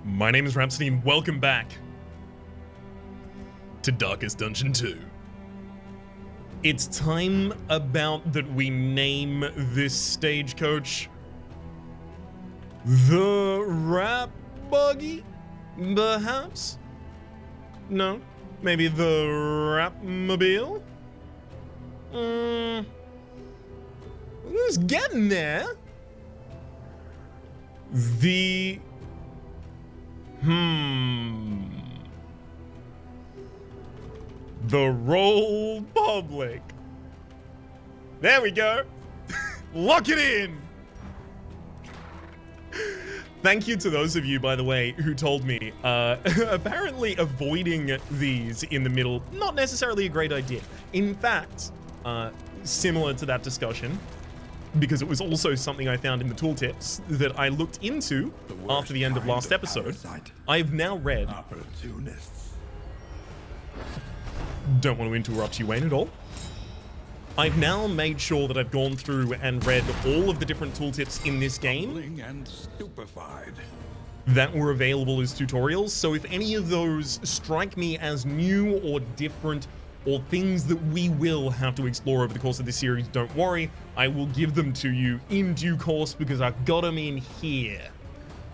My name is Rhapsody and welcome back to Darkest Dungeon 2. It's time about that we name this stagecoach the Rap Buggy, perhaps? No? Maybe the Rapmobile? It's getting there. The... The Roll Public. There we go. Lock it in. Thank you to those of you, by the way, who told me, apparently avoiding these in the middle, not necessarily a great idea. In fact, similar to that discussion, because it was also something I found in the tooltips that I looked into after the end of last episode, I've now read... Don't want to interrupt you, Wayne, at all. I've now made sure that I've gone through and read all of the different tooltips in this game and stupefied that were available as tutorials. So if any of those strike me as new or different or things that we will have to explore over the course of this series, don't worry, I will give them to you in due course because I've got them in here.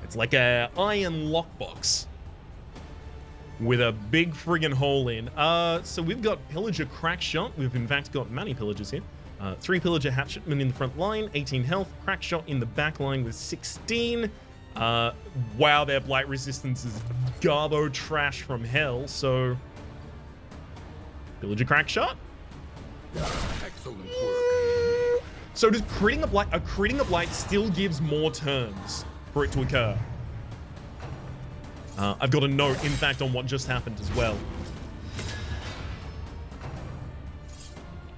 It's like a iron lockbox with a big friggin' hole in. So we've got Pillager Crackshot. We've in fact got many pillagers here. 3 Pillager Hatchetmen in the front line, 18 health. Crackshot in the back line with 16. Wow, their blight resistance is garbo trash from hell, so... Pillager Crackshot? excellent work. So does critting a blight still gives more turns for it to occur? I've got a note, in fact, on what just happened as well.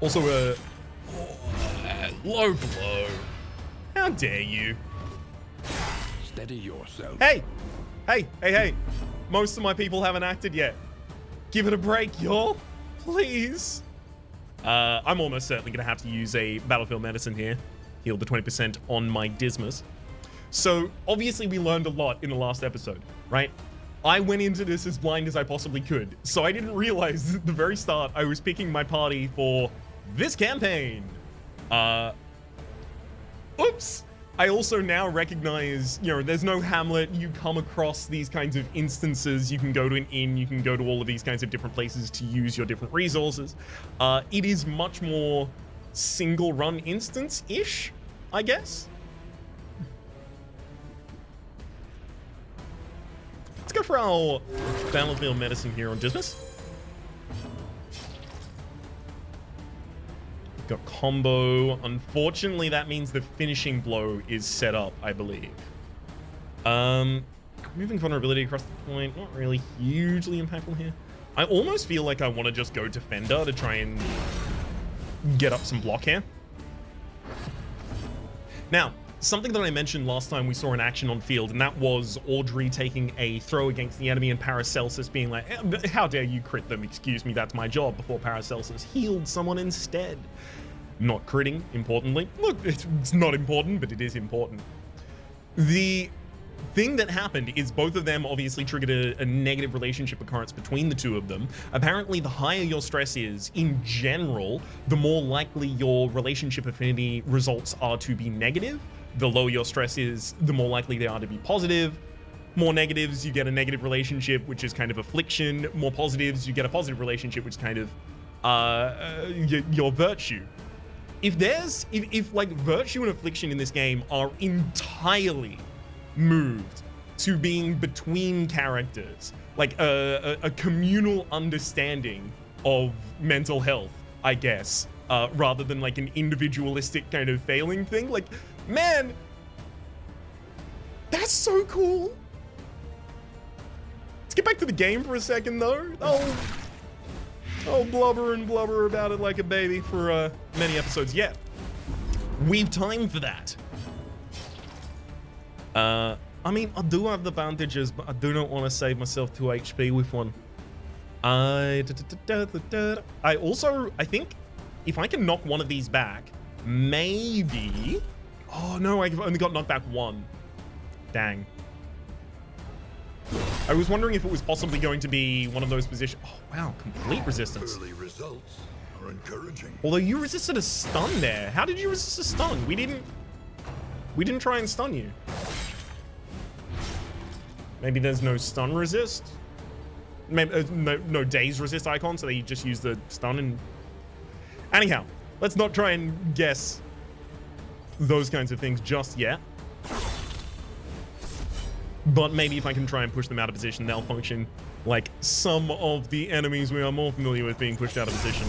Also, low blow. How dare you? Steady yourself. Hey! Hey, hey, hey. Most of my people haven't acted yet. Give it a break, y'all. Please. I'm almost certainly going to have to use a battlefield medicine here. Heal the 20% on my Dismas. So, obviously, we learned a lot in the last episode, right? I went into this as blind as I possibly could, so I didn't realize at the very start I was picking my party for this campaign. Oops! I also now recognize, you know, there's no Hamlet. You come across these kinds of instances. You can go to an inn. You can go to all of these kinds of different places to use your different resources. It is much more single-run instance-ish, I guess. Let's go for our battlefield medicine here on Dismas. Got combo. Unfortunately, that means the finishing blow is set up, I believe. Moving vulnerability across the point, not really hugely impactful here. I almost feel like I want to just go Defender to try and get up some block here. Now, something that I mentioned last time we saw in action on field, and that was Audrey taking a throw against the enemy and Paracelsus being like, how dare you crit them, excuse me, that's my job, before Paracelsus healed someone instead. Not critting, importantly. Look, it's not important, but it is important. The thing that happened is both of them obviously triggered a negative relationship occurrence between the two of them. Apparently, the higher your stress is, in general, the more likely your relationship affinity results are to be negative. The lower your stress is, the more likely they are to be positive. More negatives, you get a negative relationship, which is kind of affliction. More positives, you get a positive relationship, which is kind of your virtue. If like virtue and affliction in this game are entirely moved to being between characters, like a communal understanding of mental health, I guess, rather than like an individualistic kind of failing thing, like, man, that's so cool. Let's get back to the game for a second, though. Oh, blubber and blubber about it like a baby for many episodes. Yeah, we've time for that. I mean, I do have the bandages, but I do not want to save myself 2 HP with one. I think if I can knock one of these back, maybe... Oh no, I've only got knocked back 1. Dang. I was wondering if it was possibly going to be one of those positions. Oh, wow. Complete resistance. Early results are encouraging. Although you resisted a stun there. How did you resist a stun? We didn't try and stun you. Maybe there's no stun resist? Maybe no daze resist icon, so they just use the stun and... Anyhow, let's not try and guess those kinds of things just yet. But maybe if I can try and push them out of position, they'll function like some of the enemies we are more familiar with being pushed out of position.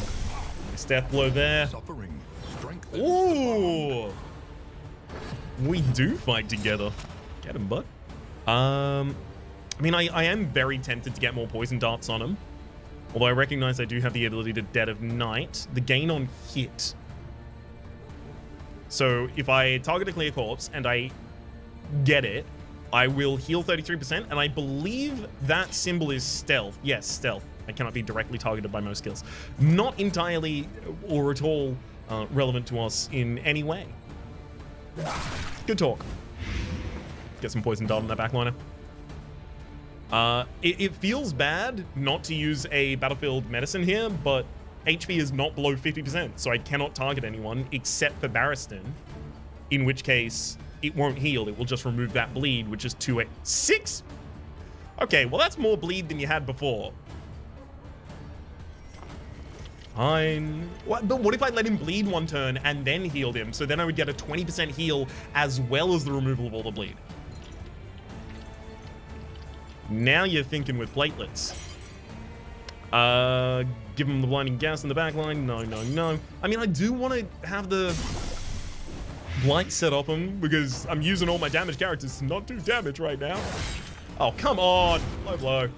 Nice death blow there. Suffering strength. Ooh! We do fight together. Get him, bud. I mean, I am very tempted to get more poison darts on him. Although I recognize I do have the ability to Dead of Night. The gain on hit. So if I target a clear corpse and I get it, I will heal 33%, and I believe that symbol is stealth. Yes, stealth. I cannot be directly targeted by most skills. Not entirely or at all relevant to us in any way. Good talk. Get some poison dart on that backliner. It feels bad not to use a battlefield medicine here, but HP is not below 50%, so I cannot target anyone except for Barristan, in which case it won't heal. It will just remove that bleed, which is 6. Okay, well that's more bleed than you had before. Fine. But what if I let him bleed one turn and then healed him? So then I would get a 20% heal as well as the removal of all the bleed. Now you're thinking with platelets. Give him the blinding gas in the back line. No, no, no. I mean, I do want to have the blight set up him because I'm using all my damage characters to not do damage right now. Oh, come on. Low blow.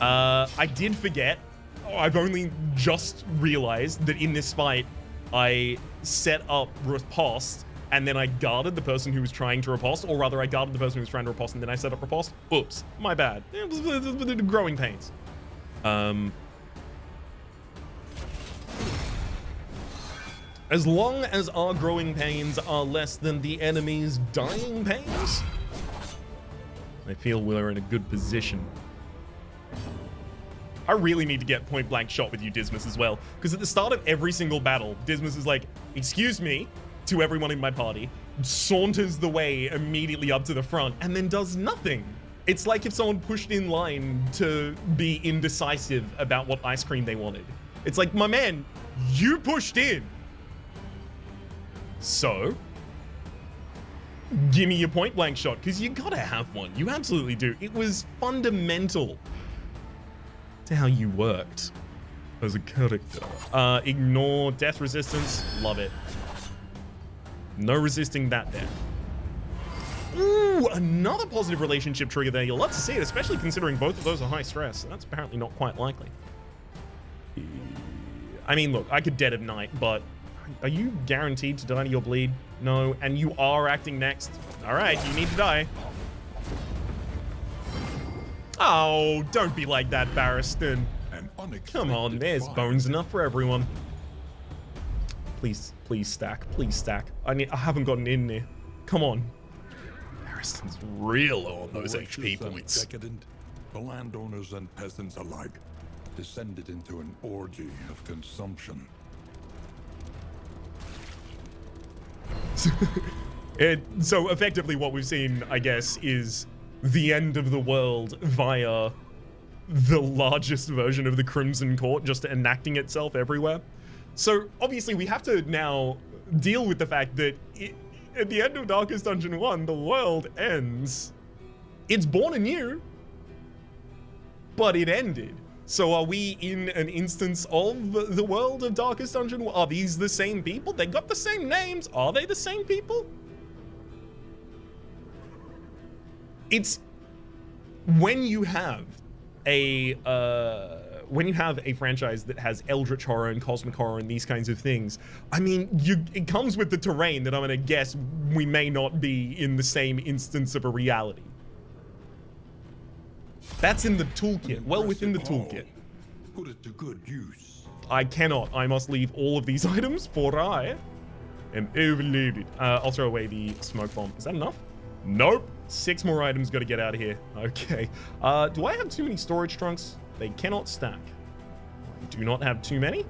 I did forget. I've only just realized that in this fight, I set up riposte and then I guarded the person who was trying to riposte, or rather I guarded the person who was trying to riposte and then I set up riposte. Oops, my bad. It was growing pains. As long as our growing pains are less than the enemy's dying pains, I feel we're in a good position. I really need to get point blank shot with you, Dismas, as well. Because at the start of every single battle, Dismas is like, excuse me, to everyone in my party, saunters the way immediately up to the front, and then does nothing. It's like if someone pushed in line to be indecisive about what ice cream they wanted. It's like, my man, you pushed in. So, give me your point blank shot, because you gotta have one. You absolutely do. It was fundamental to how you worked as a character. Ignore death resistance. Love it. No resisting that death. Ooh, another positive relationship trigger there. You'll love to see it, especially considering both of those are high stress. So that's apparently not quite likely. I mean, look, I could Dead of Night, but are you guaranteed to die to your bleed? No, and you are acting next. All right, you need to die. Oh, don't be like that, Barristan. Come on, there's bones enough for everyone. Please, please stack. Please stack. I haven't gotten in there. Come on. Barristan's real low on those HP points. Decadent, the landowners and peasants alike descended into an orgy of consumption. So effectively what we've seen, I guess, is the end of the world via the largest version of the Crimson Court just enacting itself everywhere. So obviously we have to now deal with the fact that at the end of Darkest Dungeon 1, the world ends. It's born anew, but it ended. So are we in an instance of the world of Darkest Dungeon? Are these the same people? They got the same names. Are they the same people? It's when you have a franchise that has Eldritch Horror and Cosmic Horror and these kinds of things, I mean, it comes with the terrain that I'm gonna guess we may not be in the same instance of a reality. That's in the toolkit, well within the toolkit. Put it to good use. I cannot. I must leave all of these items, for I am overloaded. I'll throw away the smoke bomb. Is that enough? Nope. 6 more items got to get out of here. Okay. Do I have too many storage trunks? They cannot stack. I do not have too many.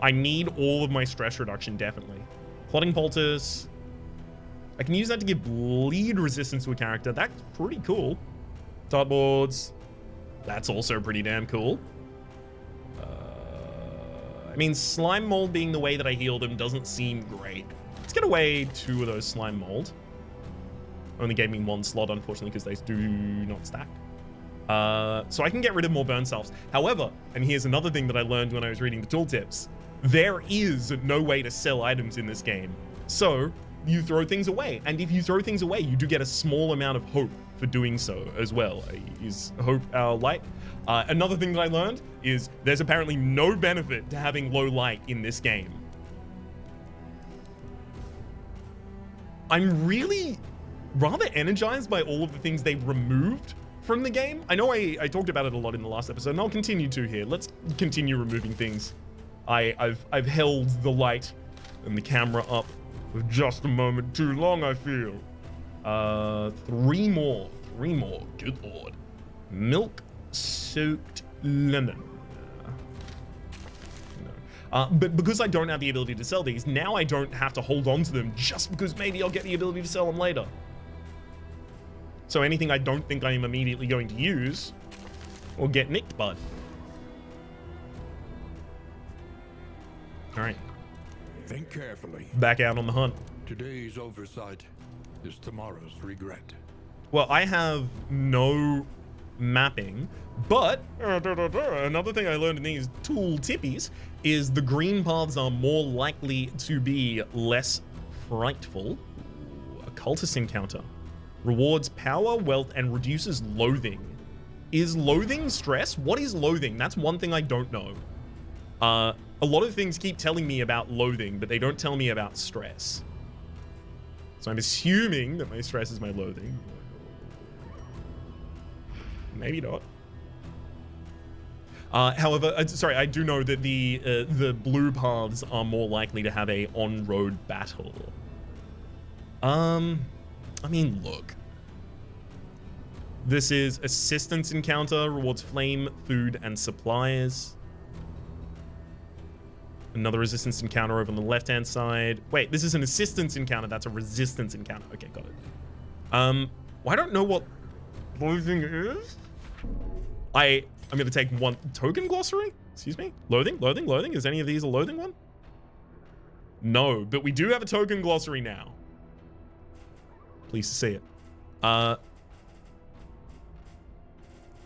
I need all of my stress reduction, definitely. Clotting poultice. I can use that to give bleed resistance to a character. That's pretty cool. Dartboards. That's also pretty damn cool. I mean, slime mold being the way that I heal them doesn't seem great. Let's get away 2 of those slime mold. Only gave me 1 slot, unfortunately, because they do not stack. So I can get rid of more burn selves. However, and here's another thing that I learned when I was reading the tooltips, there is no way to sell items in this game. So you throw things away. And if you throw things away, you do get a small amount of hope for doing so as well. Is hope our light? Another thing that I learned is there's apparently no benefit to having low light in this game. I'm really rather energized by all of the things they removed from the game. I know I talked about it a lot in the last episode, and I'll continue to here. Let's continue removing things. I've held the light and the camera up for just a moment too long, I feel. 3 more. Good lord. Milk soaked lemon. No. But because I don't have the ability to sell these, now I don't have to hold on to them just because maybe I'll get the ability to sell them later. So anything I don't think I am immediately going to use will get nicked, bud. All right. Think carefully. Back out on the hunt. Today's oversight is tomorrow's regret. Well, I have no mapping, but another thing I learned in these tool tippies is the green paths are more likely to be less frightful. Ooh, a cultist encounter. Rewards power, wealth, and reduces loathing. Is loathing stress? What is loathing? That's one thing I don't know. A lot of things keep telling me about loathing, but they don't tell me about stress. So I'm assuming that my stress is my loathing. Maybe not. However, sorry, I do know that the blue paths are more likely to have a on-road battle. I mean, look. This is assistance encounter, rewards flame, food, and supplies. Another resistance encounter over on the left-hand side. Wait, this is an assistance encounter. That's a resistance encounter. Okay, got it. Well, I don't know what loathing is. I'm going to take 1 token glossary. Excuse me. Loathing. Is any of these a loathing one? No, but we do have a token glossary now. Pleased to see it.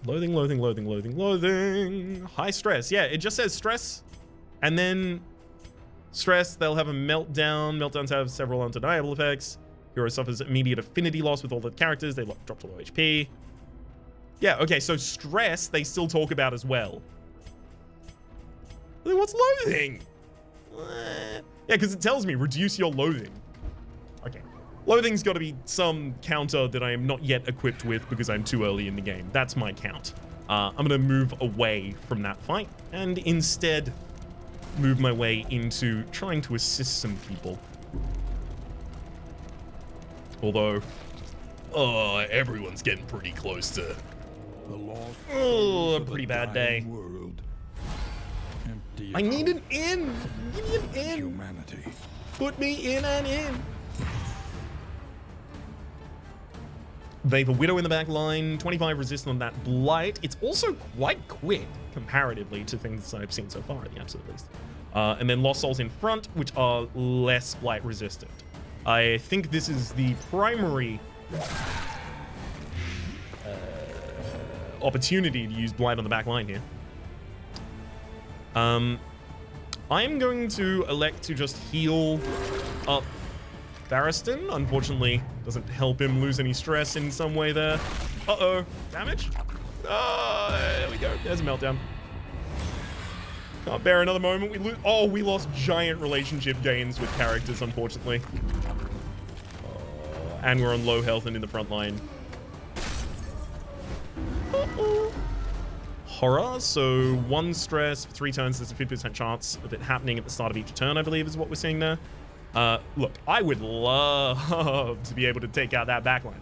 Loathing. High stress. Yeah, it just says stress. And then stress, they'll have a meltdown. Meltdowns have several undeniable effects. Hero suffers immediate affinity loss with all the characters. They drop to low HP. Yeah, okay, so stress they still talk about as well. Then what's loathing? Yeah, because it tells me reduce your loathing. Okay. Loathing's got to be some counter that I am not yet equipped with because I'm too early in the game. That's my count. I'm going to move away from that fight and instead move my way into trying to assist some people. Although, everyone's getting pretty close to... a pretty bad day. I need an inn! Give me an inn! Humanity. Put me in an inn! They have a Widow in the back line, 25 resist on that Blight. It's also quite quick comparatively to things I've seen so far at the absolute least. And then Lost Souls in front, which are less Blight resistant. I think this is the primary opportunity to use Blight on the back line here. I'm going to elect to just heal up Barristan. Unfortunately, doesn't help him lose any stress in some way there. Uh-oh. Damage? Oh, there we go. There's a meltdown. Can't bear another moment. We lost giant relationship gains with characters, unfortunately. And we're on low health and in the front line. Horror, so 1 stress for 3 turns. There's a 50% chance of it happening at the start of each turn, I believe is what we're seeing there. Look, I would love to be able to take out that backline.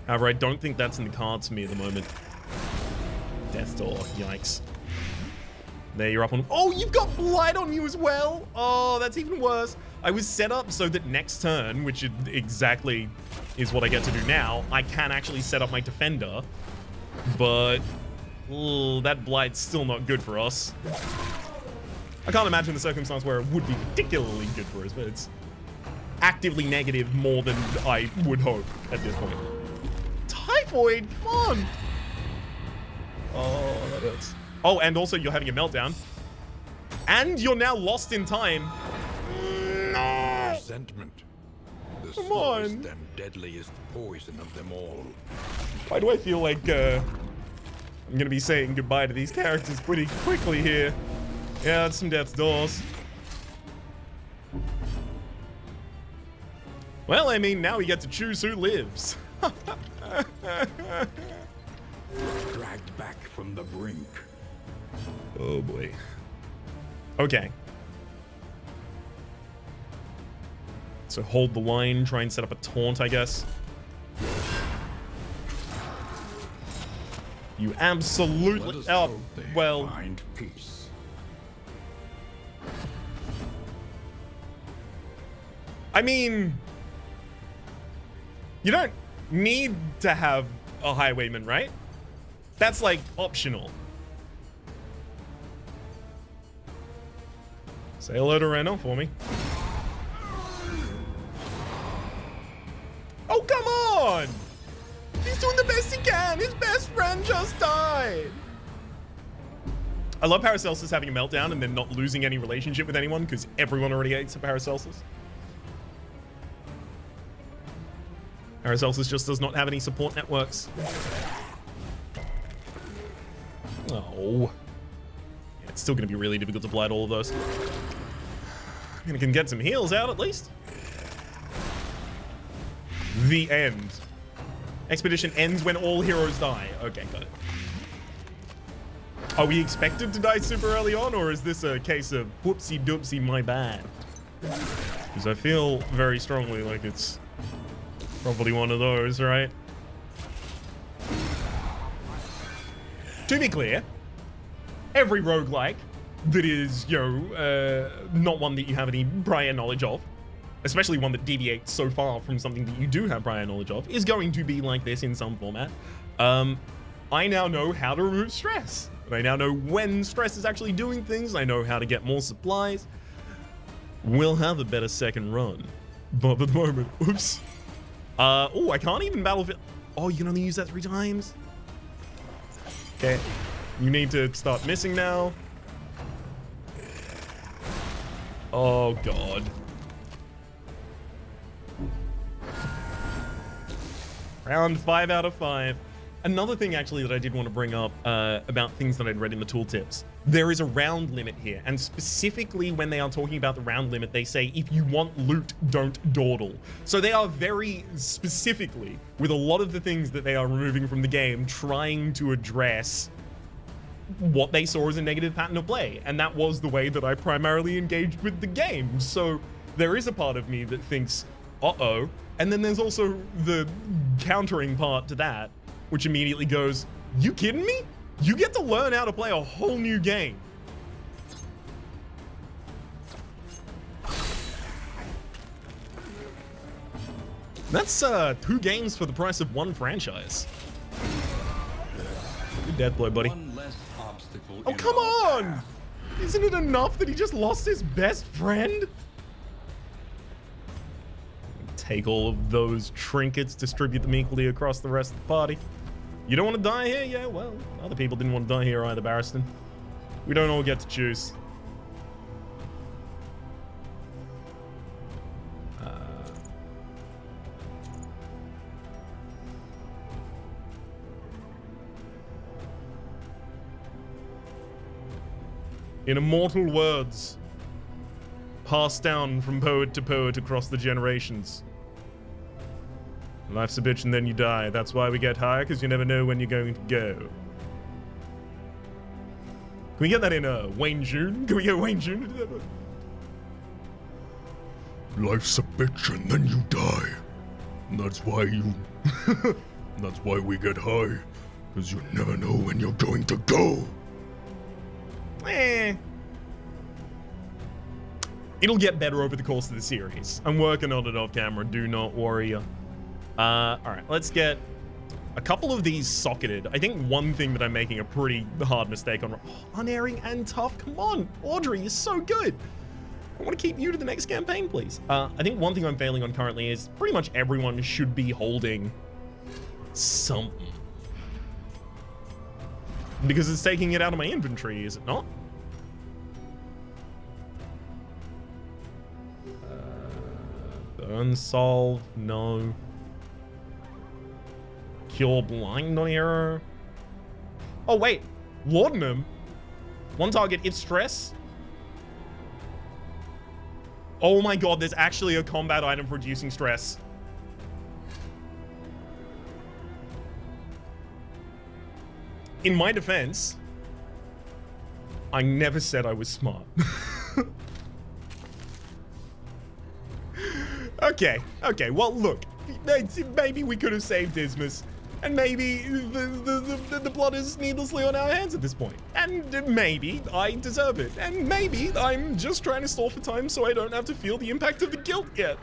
However, I don't think that's in the cards for me at the moment. Death Door, yikes. There, you're up on... Oh, you've got Blight on you as well? Oh, that's even worse. I was set up so that next turn, which exactly is what I get to do now, I can actually set up my Defender. But... that Blight's still not good for us. I can't imagine the circumstance where it would be particularly good for us, but it's actively negative more than I would hope at this point. Typhoid, come on! Oh, that hurts. Oh, and also you're having a meltdown. And you're now lost in time. No! Resentment. The Come slowest on. and deadliest poison of them all. Why do I feel like I'm gonna be saying goodbye to these characters pretty quickly here? Yeah, that's some death's doors. Well, I mean, now we get to choose who lives. Dragged back from the brink. Oh boy. Okay. So hold the line, try and set up a taunt, I guess. You absolutely... Oh, well... Find peace. I mean... You don't need to have a highwayman, right? That's, like, optional. Say hello to Reno for me. Oh, come on! He's doing the best he can! His best friend just died! I love Paracelsus having a meltdown and then not losing any relationship with anyone because everyone already hates Paracelsus. Paracelsus just does not have any support networks. Oh. Yeah, it's still going to be really difficult to blight all of those. I can get some heals out at least. The end. Expedition ends when all heroes die. Okay, got it. Are we expected to die super early on, or is this a case of whoopsie doopsie, my bad? Because I feel very strongly like it's probably one of those, right? To be clear, every roguelike that is, you know, not one that you have any prior knowledge of, especially one that deviates so far from something that you do have prior knowledge of, is going to be like this in some format. I now know how to remove stress. And I now know when stress is actually doing things. I know how to get more supplies. We'll have a better second run. But at the moment, oops. Oh, I can't even battlefield. Oh, you can only use that 3 times? Okay. You need to start missing now. Oh, God. Round 5 out of 5. Another thing, actually, that I did want to bring up about things that I'd read in the tooltips. There is a round limit here, and specifically when they are talking about the round limit, they say, if you want loot, don't dawdle. So they are very specifically, with a lot of the things that they are removing from the game, trying to address what they saw as a negative pattern of play. And that was the way that I primarily engaged with the game. So there is a part of me that thinks, uh-oh. And then there's also the countering part to that, which immediately goes, you kidding me? You get to learn how to play a whole new game. That's 2 games for the price of 1 franchise. Good death blow, buddy. One less obstacle. Oh, come on! Isn't it enough that he just lost his best friend? Take all of those trinkets, distribute them equally across the rest of the party. You don't want to die here? Yeah, well, other people didn't want to die here either, Barristan. We don't all get to choose. In immortal words, passed down from poet to poet across the generations. Life's a bitch and then you die. That's why we get high, because you never know when you're going to go. we get that in Wayne June? Can we get Wayne June to do that? Life's a bitch and then you die. And that's why you... that's why we get high. Because you never know when you're going to go. It'll get better over the course of the series. I'm working on it off camera, do not worry. Alright, let's get a couple of these socketed. I think one thing that I'm making a pretty hard mistake on... unerring and tough, come on! Audrey, you're so good! I want to keep you to the next campaign, please. I think one thing I'm failing on currently is pretty much everyone should be holding something. Because it's taking it out of my inventory, is it not? Burn Solve, no. Cure Blind on Arrow. Oh, wait. Laudanum. One target if stress. Oh my god, there's actually a combat item for reducing stress. In my defense, I never said I was smart. Okay, well look, maybe we could have saved Dismas, and maybe the blood is needlessly on our hands at this point, and maybe I deserve it, and maybe I'm just trying to stall for time so I don't have to feel the impact of the guilt yet.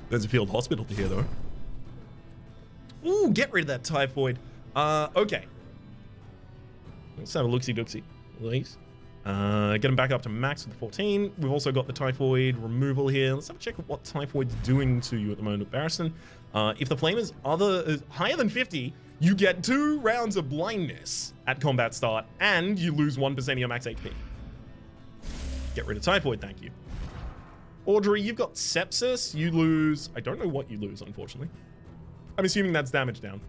There's a field hospital to here though. Ooh, get rid of that typhoid. Okay. Let's have a look-see-dooksy, please. Get him back up to max with 14. We've also got the typhoid removal here. Let's have a check of what typhoid's doing to you at the moment, Barristan. If the flame is higher than 50, you get 2 rounds of blindness at combat start, and you lose 1% of your max HP. Get rid of typhoid, thank you. Audrey, you've got sepsis. You lose... I don't know what you lose, unfortunately. I'm assuming that's damage down.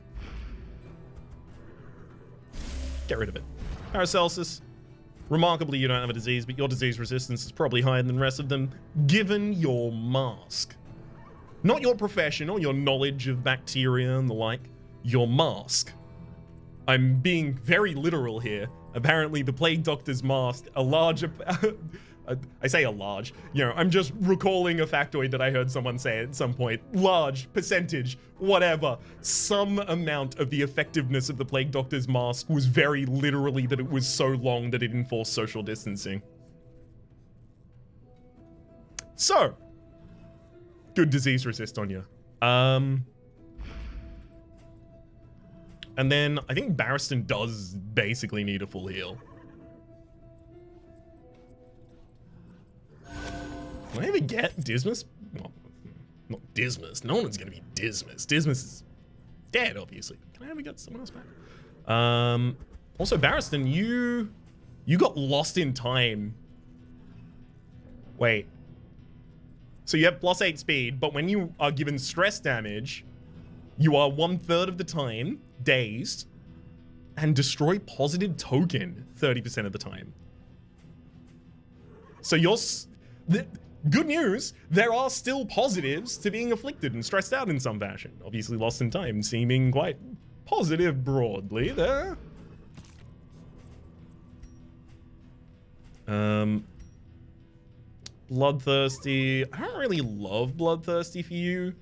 Get rid of it. Paracelsus. Remarkably, you don't have a disease, but your disease resistance is probably higher than the rest of them, given your mask. Not your profession or your knowledge of bacteria and the like. Your mask. I'm being very literal here. Apparently, the Plague Doctor's mask, a large... I say a large, you know, I'm just recalling a factoid that I heard someone say at some point. Large, percentage, whatever. Some amount of the effectiveness of the Plague Doctor's mask was very literally that it was so long that it enforced social distancing. So, good disease resist on you. And then I think Barristan does basically need a full heal. Can I ever get Dismas? Well, not Dismas. No one's gonna be Dismas. Dismas is dead, obviously. Can I ever get someone else back? Also, Barristan, you got lost in time. Wait. So you have +8 speed, but when you are given stress damage, you are 1/3 of the time dazed and destroy positive token 30% of the time. So you're... Good news, there are still positives to being afflicted and stressed out in some fashion. Obviously lost in time, seeming quite positive broadly there. Bloodthirsty. I don't really love Bloodthirsty for you.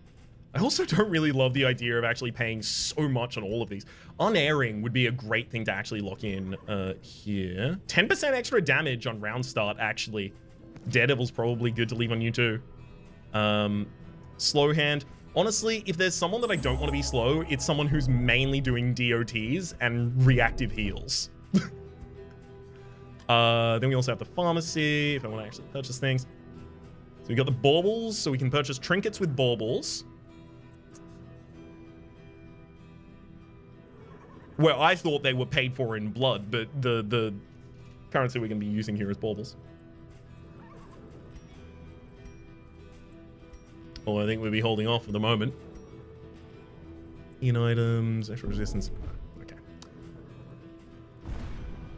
I also don't really love the idea of actually paying so much on all of these. Unerring would be a great thing to actually lock in here. 10% extra damage on round start, actually. Daredevil's probably good to leave on you too. Slow hand. Honestly, if there's someone that I don't want to be slow, it's someone who's mainly doing DOTs and reactive heals. Then we also have the pharmacy, if I want to actually purchase things. So we got the baubles, so we can purchase trinkets with baubles. Well, I thought they were paid for in blood, but the currency we're going to be using here is baubles. Oh, I think we'll be holding off for the moment. In items, extra resistance. Okay.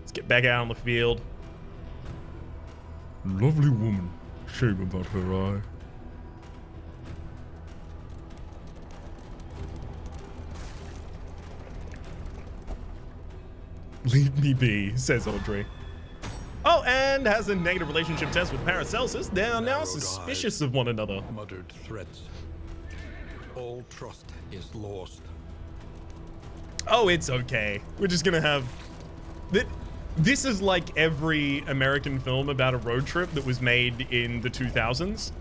Let's get back out on the field. Lovely woman. Shame about her eye. Leave me be, says Audrey. Oh, and has a negative relationship test with Paracelsus. They are now suspicious of one another. Muttered threats. All trust is lost. Oh, it's okay. We're just gonna have... This is like every American film about a road trip that was made in the 2000s.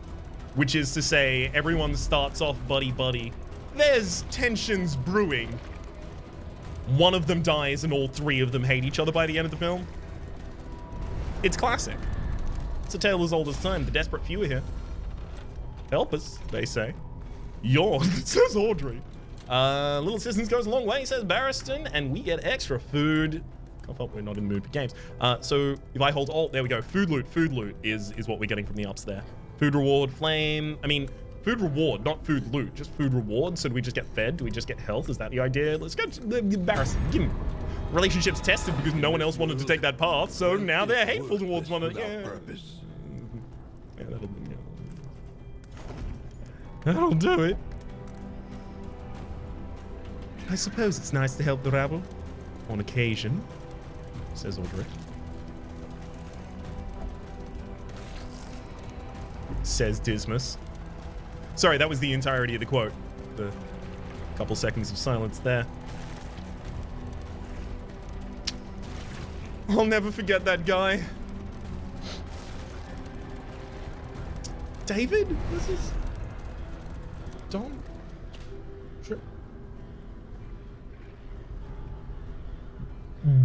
Which is to say, everyone starts off buddy-buddy. There's tensions brewing. One of them dies and all three of them hate each other by the end of the film. It's classic. It's a tale as old as time. The desperate few are here. Help us, they say. Yawn, says Audrey. Little assistance goes a long way, says Barristan, and we get extra food. Cough up, we're not in the mood for games. So if I hold Alt, there we go. Food loot is what we're getting from the ups there. Food reward, flame. I mean, food reward, not food loot, just food reward. So do we just get fed? Do we just get health? Is that the idea? Let's go to the Barristan. Give him. Relationships tested because no one else wanted to take that path, so now they're hateful towards one another. Yeah, that'll do it. I suppose it's nice to help the rabble. On occasion, says Audrey. Says Dismas. Sorry, that was the entirety of the quote. The couple seconds of silence there. I'll never forget that guy. David? This is... Don?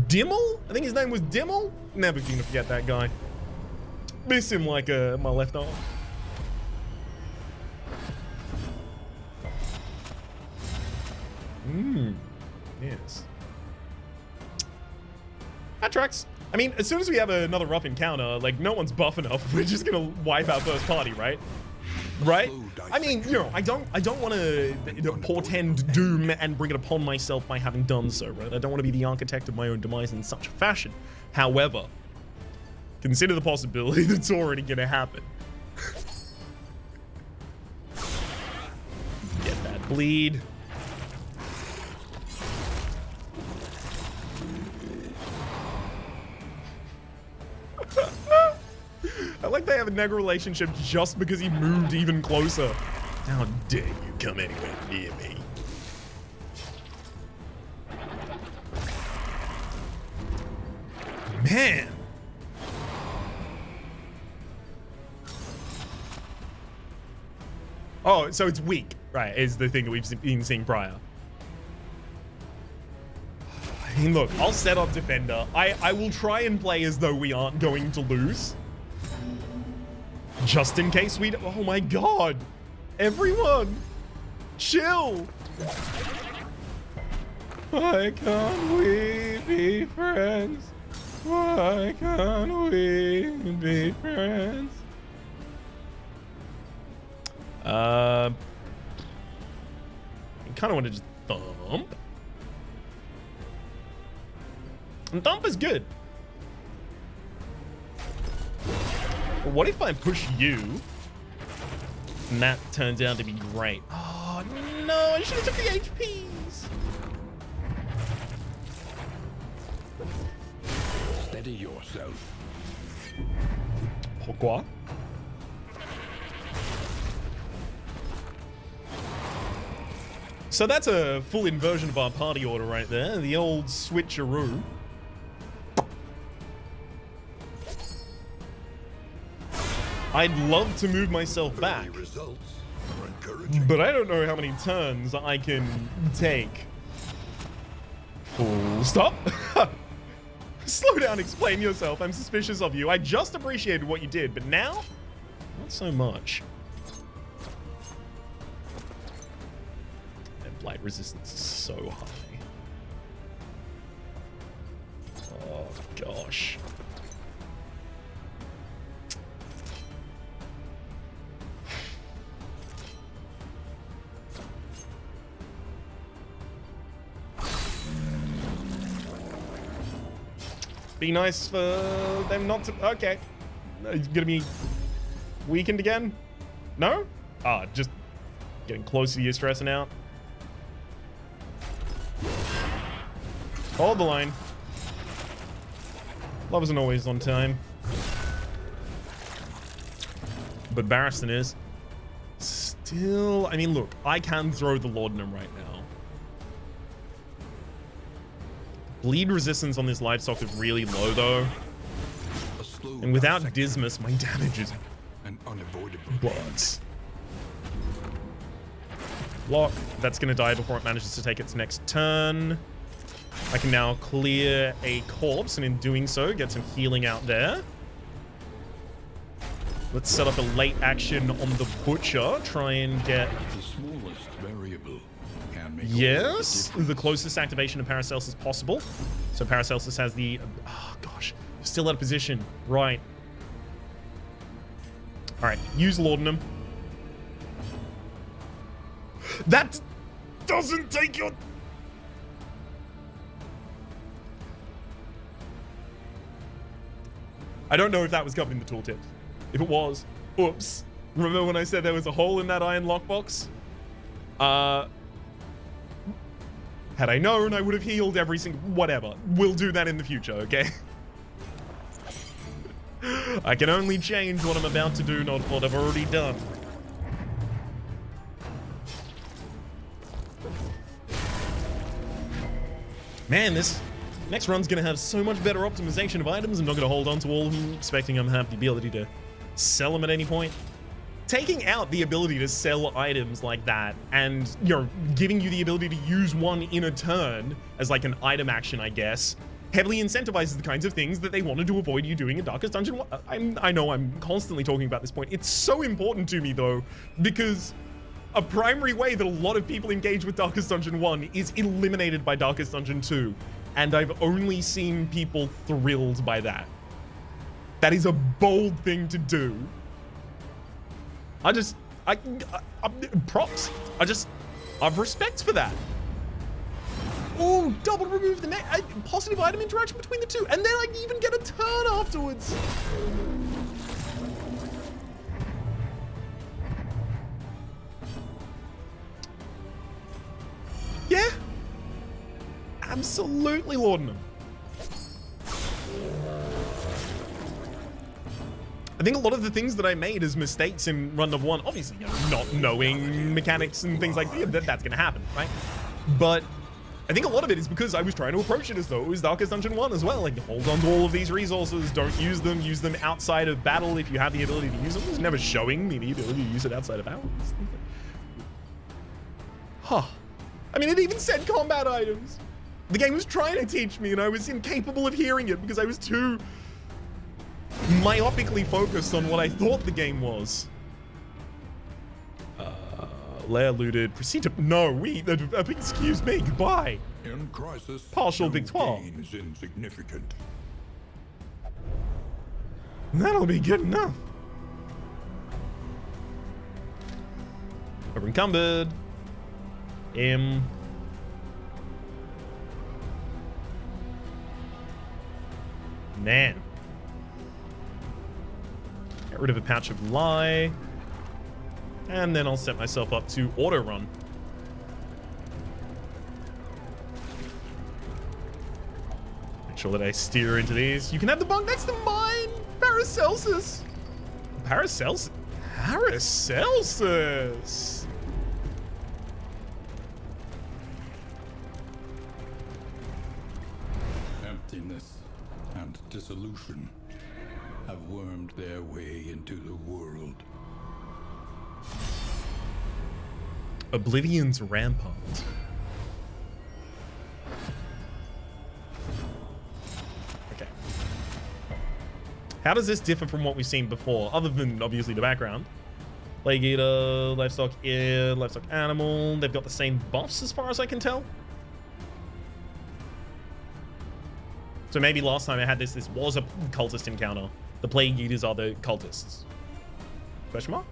Dimmel? I think his name was Dimmel? Never gonna forget that guy. Miss him like my left arm. Yes. That tracks. I mean, as soon as we have another rough encounter, like, no one's buff enough, we're just gonna wipe our first party, right? Right? I mean, you know, I don't want to portend doom and bring it upon myself by having done so, right? I don't want to be the architect of my own demise in such a fashion. However, consider the possibility that's already gonna happen. Get that bleed. I like they have a neg relationship just because he moved even closer. How dare you come anywhere near me? Man. Oh, so it's weak, right, is the thing that we've been seeing prior. I mean, look, I'll set up Defender. I will try and play as though we aren't going to lose. Just in case we... Oh my god. Everyone. Chill. Why can't we be friends? Why can't we be friends? I kind of want to just thump. And thump is good. But what if I push you? And that turns out to be great. Oh no, I should have took the HPs. Steady yourself. Pourquoi? So that's a full inversion of our party order right there. The old switcheroo. I'd love to move myself back, but I don't know how many turns I can take. Full stop. Slow down, explain yourself. I'm suspicious of you. I just appreciated what you did, but now, not so much. And blight resistance is so high. Oh, gosh. Be nice for them not to... Okay. It's gonna be weakened again? No? Ah, just getting close to you, stressing out. Hold the line. Love isn't always on time. But Barristan is. Still, I mean, look, I can throw the laudanum right now. Bleed resistance on this livestock is really low, though. And without Dismas, my damage is an unavoidable but Lock. That's going to die before it manages to take its next turn. I can now clear a corpse, and in doing so, get some healing out there. Let's set up a late action on the Butcher. Try and get... the smallest variable can make yes, the closest activation of Paracelsus possible. So Paracelsus has the... oh, gosh. Still out of position. Right. All right. Use Laudanum. That doesn't take your... I don't know if that was covered in the tooltip. If it was, oops. Remember when I said there was a hole in that iron lockbox? Had I known, I would have healed every single... whatever. We'll do that in the future, okay? I can only change what I'm about to do, not what I've already done. Man, this next run's gonna have so much better optimization of items. I'm not gonna hold on to all of them, expecting I'm gonna have the ability to sell them at any point. Taking out the ability to sell items like that and, you know, giving you the ability to use one in a turn as like an item action, I guess, heavily incentivizes the kinds of things that they wanted to avoid you doing in Darkest Dungeon. I know I'm constantly talking about this point. It's so important to me, though, because a primary way that a lot of people engage with Darkest Dungeon 1 is eliminated by Darkest Dungeon 2, and I've only seen people thrilled by that. That is a bold thing to do. Props. I've respect for that. Oh, double remove the positive item interaction between the two, and then I even get a turn afterwards. Yeah. Absolutely laudanum. I think a lot of the things that I made as mistakes in Run of 1, obviously, you know, not knowing mechanics and things like that, that's going to happen, right? But I think a lot of it is because I was trying to approach it as though it was Darkest Dungeon 1 as well. Like, hold on to all of these resources, don't use them outside of battle if you have the ability to use them. It's never showing me the ability to use it outside of battle. Huh. I mean, it even said combat items. The game was trying to teach me, and I was incapable of hearing it because I was too myopically focused on what I thought the game was. Lair looted. Proceed to... no, excuse me. Goodbye. In crisis, Partial no victoire. gain is insignificant. That'll be good enough. Over encumbered. Man. Get rid of a pouch of lie. And then I'll set myself up to auto run. Make sure that I steer into these. You can have the bunk next to mine! Paracelsus! Paracelsus? Paracelsus! Emptiness and dissolution have wormed their way into the world. Oblivion's Rampart. Okay. How does this differ from what we've seen before, other than obviously the background? Plague Eater, Livestock Ear, Livestock Animal. They've got the same buffs as far as I can tell. So maybe last time I had this was a cultist encounter. The Plague Eaters are the cultists. Question mark?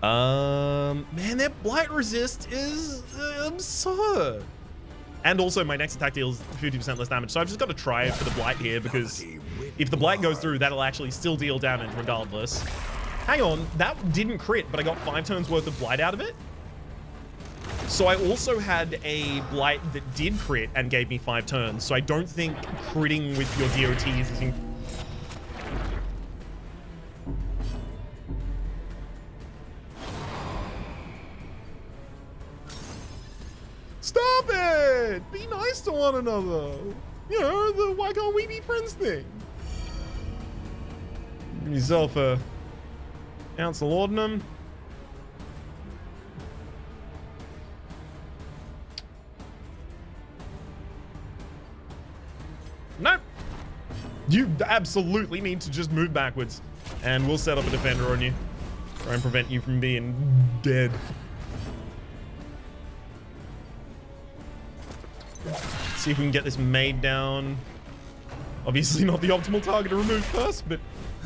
Man, their blight resist is absurd. And also my next attack deals 50% less damage. So I've just got to try it for the blight here, because if the blight goes through, that'll actually still deal damage regardless. Hang on, that didn't crit, but I got 5 turns worth of blight out of it. So I also had a blight that did crit and gave me 5 turns. So I don't think critting with your DOTs is Stop it! Be nice to one another. You know, the why can't we be friends thing. Give yourself a ounce of laudanum. Nope. You absolutely need to just move backwards. And we'll set up a defender on you. Try and prevent you from being dead. Let's see if we can get this maid down. Obviously not the optimal target to remove first, but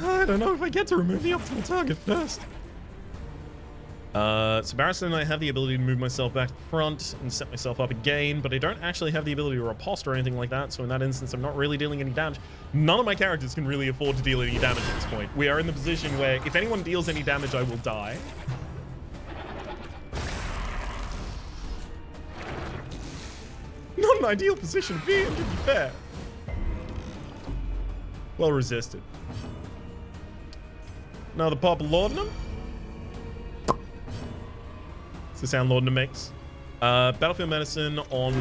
I don't know if I get to remove the optimal target first. So Barristan and I have the ability to move myself back to the front and set myself up again, but I don't actually have the ability to riposte or anything like that, so in that instance I'm not really dealing any damage. None of my characters can really afford to deal any damage at this point. We are in the position where if anyone deals any damage, I will die. Not an ideal position to be in, to be fair. Well resisted. Another pop of laudanum. What's the sound laudanum makes? Battlefield medicine on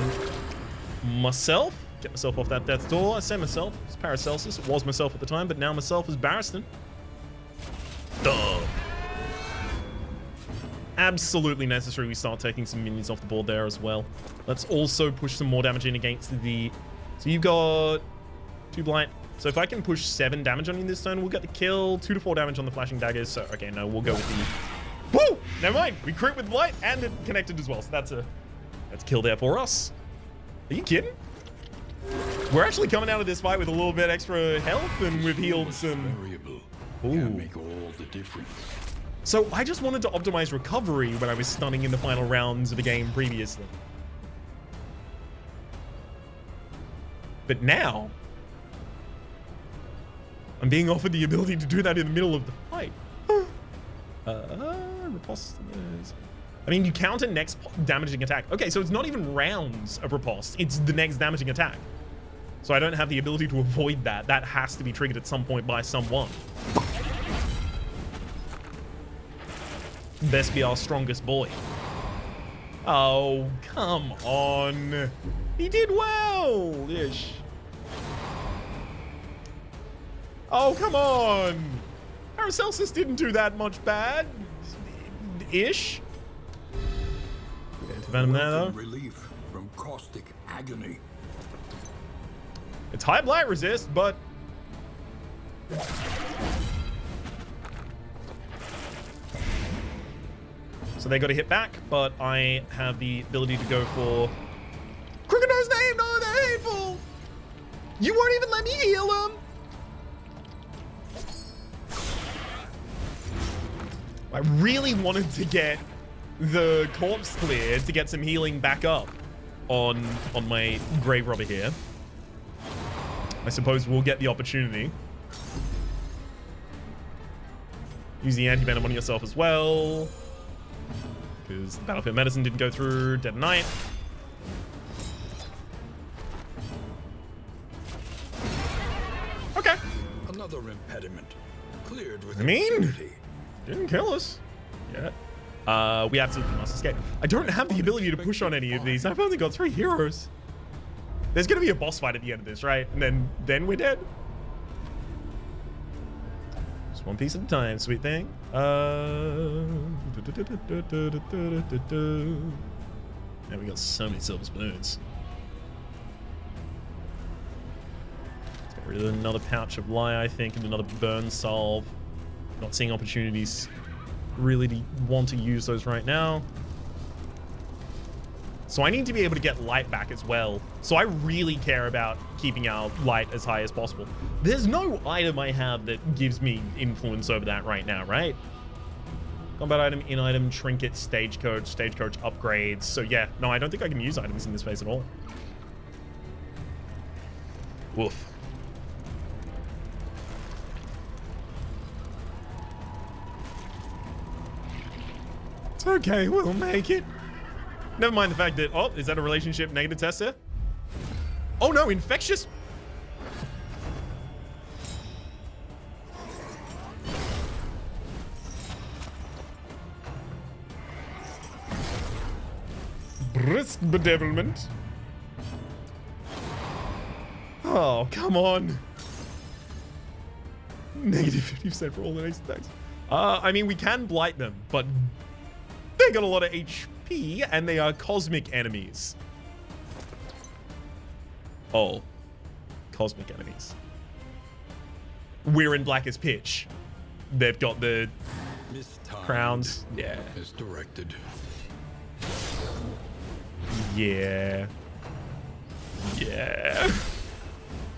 myself. Get myself off that death's door. I say myself. It's Paracelsus. It was myself at the time, but now myself is Barristan. Duh. Absolutely necessary we start taking some minions off the board there as well. Let's also push some more damage in against the... So you've got 2 blight. So if I can push 7 damage on you this turn, we'll get the kill. 2 to 4 damage on the flashing daggers. So, okay, no, we'll go with the... Woo! Never mind. We crit with blight and it connected as well. So that's a kill there for us. Are you kidding? We're actually coming out of this fight with a little bit extra health and we've healed some... Variable Ooh. can make all the difference. So I just wanted to optimize recovery when I was stunning in the final rounds of the game previously. But now, I'm being offered the ability to do that in the middle of the fight. Riposte. I mean, you counter next damaging attack. Okay, so it's not even rounds of riposte. It's the next damaging attack. So I don't have the ability to avoid that. That has to be triggered at some point by someone. Best be our strongest boy. Oh, come on. He did well-ish. Oh, come on. Paracelsus didn't do that much bad-ish. Venom there, though. Relief from caustic agony. It's high blight resist, but... So they got to hit back, but I have the ability to go for... Crooked Nose name! No, they're hateful! You won't even let me heal him! I really wanted to get the corpse cleared to get some healing back up on my grave robber here. I suppose we'll get the opportunity. Use the anti-venom on yourself as well. Because the battlefield medicine didn't go through. Dead Knight. Okay. Another impediment cleared with didn't kill us yet. We absolutely must escape. I don't have the ability to push on any of these. I've only got 3 heroes. There's gonna be a boss fight at the end of this, right? And then we're dead. Just one piece at a time, sweet thing. Now we got so many silver spoons. Let's get rid of another pouch of lie, I think, and another burn salve. Not seeing opportunities really to want to use those right now. So I need to be able to get light back as well. So I really care about keeping our light as high as possible. There's no item I have that gives me influence over that right now, right? Combat item, in-item, trinket, stagecoach upgrades. So yeah, no, I don't think I can use items in this phase at all. Woof. It's okay, we'll make it. Never mind the fact that, oh, is that a relationship negative test there? Oh no, infectious. Brisk bedevilment. Oh, come on. Negative 50% for all the next attacks. I mean, we can blight them, but they got a lot of HP, and they are cosmic enemies. Oh. Cosmic enemies. We're in Blackest Pitch. They've got the crowns. Yeah. Misdirected. Yeah. Yeah.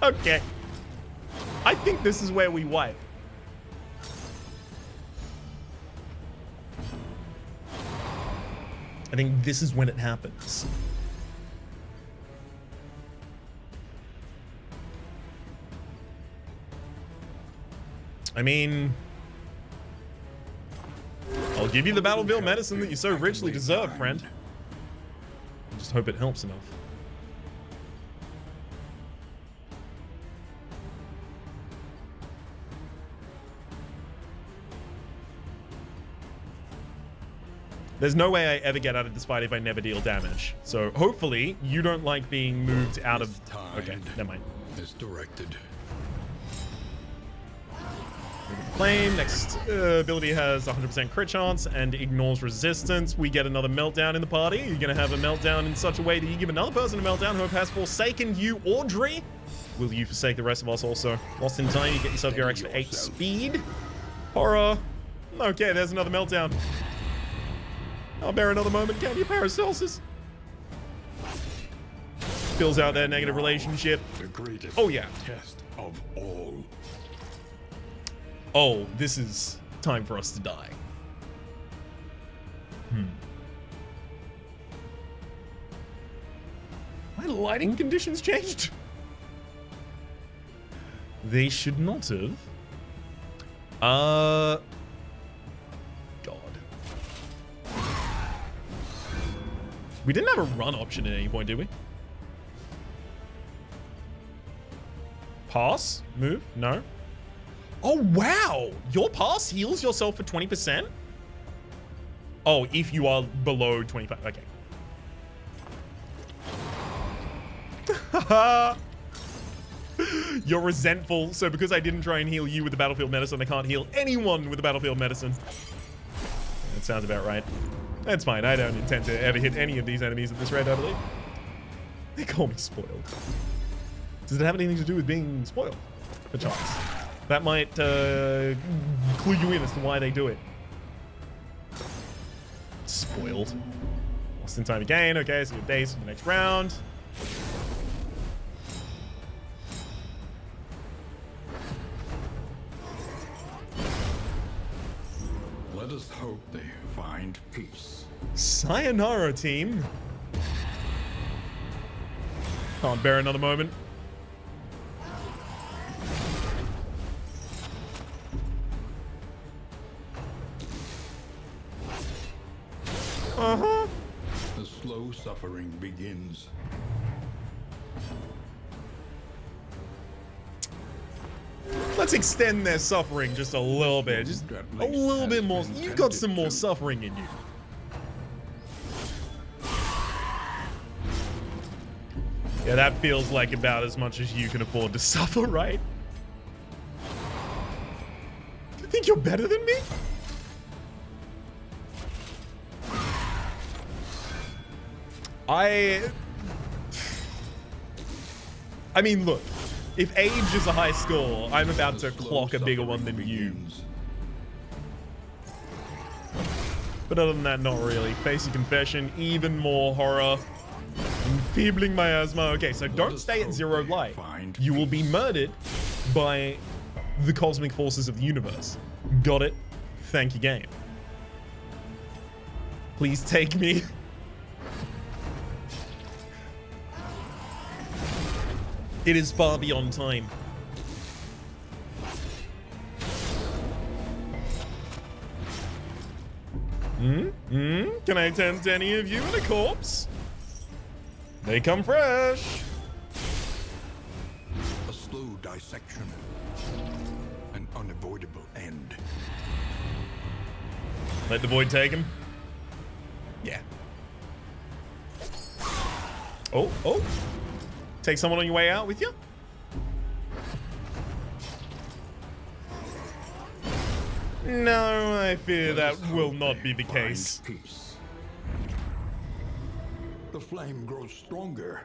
Okay. I think this is where we wipe. I think this is when it happens. I mean, I'll give you the battlefield medicine that you so richly deserve, friend. I just hope it helps enough. There's no way I ever get out of this fight if I never deal damage. So hopefully you don't like being moved out of... Okay, never mind. Misdirected. Flame. Next ability has 100% crit chance and ignores resistance. We get another meltdown in the party. You're going to have a meltdown in such a way that you give another person a meltdown who has forsaken you, Audrey. Will you forsake the rest of us also? Lost in time, you get yourself your extra 8 speed. Horror. Okay, there's another meltdown. I'll bear another moment, can you, Paracelsus? Fills out their negative relationship. The greatest test of all. Oh, this is time for us to die. My lighting conditions changed? They should not have. God. We didn't have a run option at any point, did we? Pass? Move? No? Oh, wow! Your pass heals yourself for 20%? Oh, if you are below 25. Okay. You're resentful, so because I didn't try and heal you with the battlefield medicine, I can't heal anyone with the battlefield medicine. That sounds about right. That's fine. I don't intend to ever hit any of these enemies at this rate, I believe. They call me spoiled. Does it have anything to do with being spoiled? Perchance. That might clue you in as to why they do it. Spoiled. Lost in time again. Okay, so your base for the next round. Let us hope they find peace. Sayonara, team. Can't bear another moment. Uh-huh. The slow suffering begins. Let's extend their suffering just a little bit. Just a little bit more. You've got some more suffering in you. Yeah, that feels like about as much as you can afford to suffer, right? You think you're better than me? I mean, look. If age is a high score, I'm about to clock a bigger one than you. But other than that, not really. Face your confession, even more horror. Enfeebling miasma. Okay, so don't stay at 0 light. You will be murdered by the cosmic forces of the universe. Got it? Thank you, game. Please take me. It is far beyond time. Can I tend to any of you in a corpse? They come fresh. A slow dissection. An unavoidable end. Let the void take him. Yeah. Oh. Take someone on your way out with you? No, I fear that will not be the case. Peace. The flame grows stronger.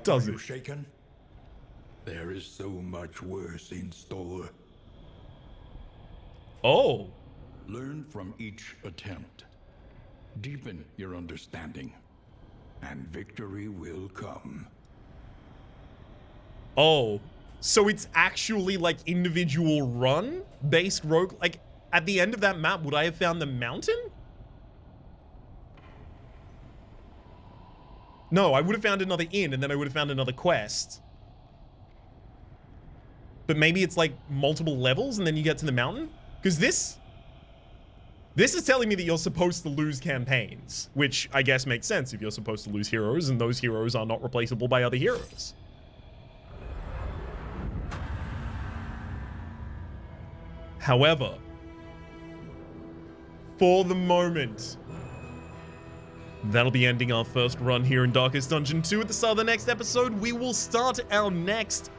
Does Are you it? shaken? There is so much worse in store. Oh. Learn from each attempt. Deepen your understanding. And victory will come. Oh. So it's actually like individual run based rogue. Like at the end of that map, would I have found the mountain? No, I would have found another inn and then I would have found another quest. But maybe it's like multiple levels and then you get to the mountain? Because this is telling me that you're supposed to lose campaigns, which I guess makes sense if you're supposed to lose heroes and those heroes are not replaceable by other heroes. However, for the moment, that'll be ending our first run here in Darkest Dungeon 2. At the start of the next episode, we will start our next.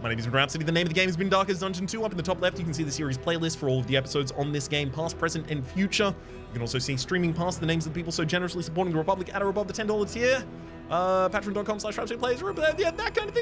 My name is Rhapsody. The name of the game has been Darkest Dungeon 2. Up in the top left, you can see the series playlist for all of the episodes on this game, past, present, and future. You can also see streaming past the names of the people so generously supporting the Republic at or above the $10 tier. Patreon.com/RhapsodyPlays, yeah, that kind of thing.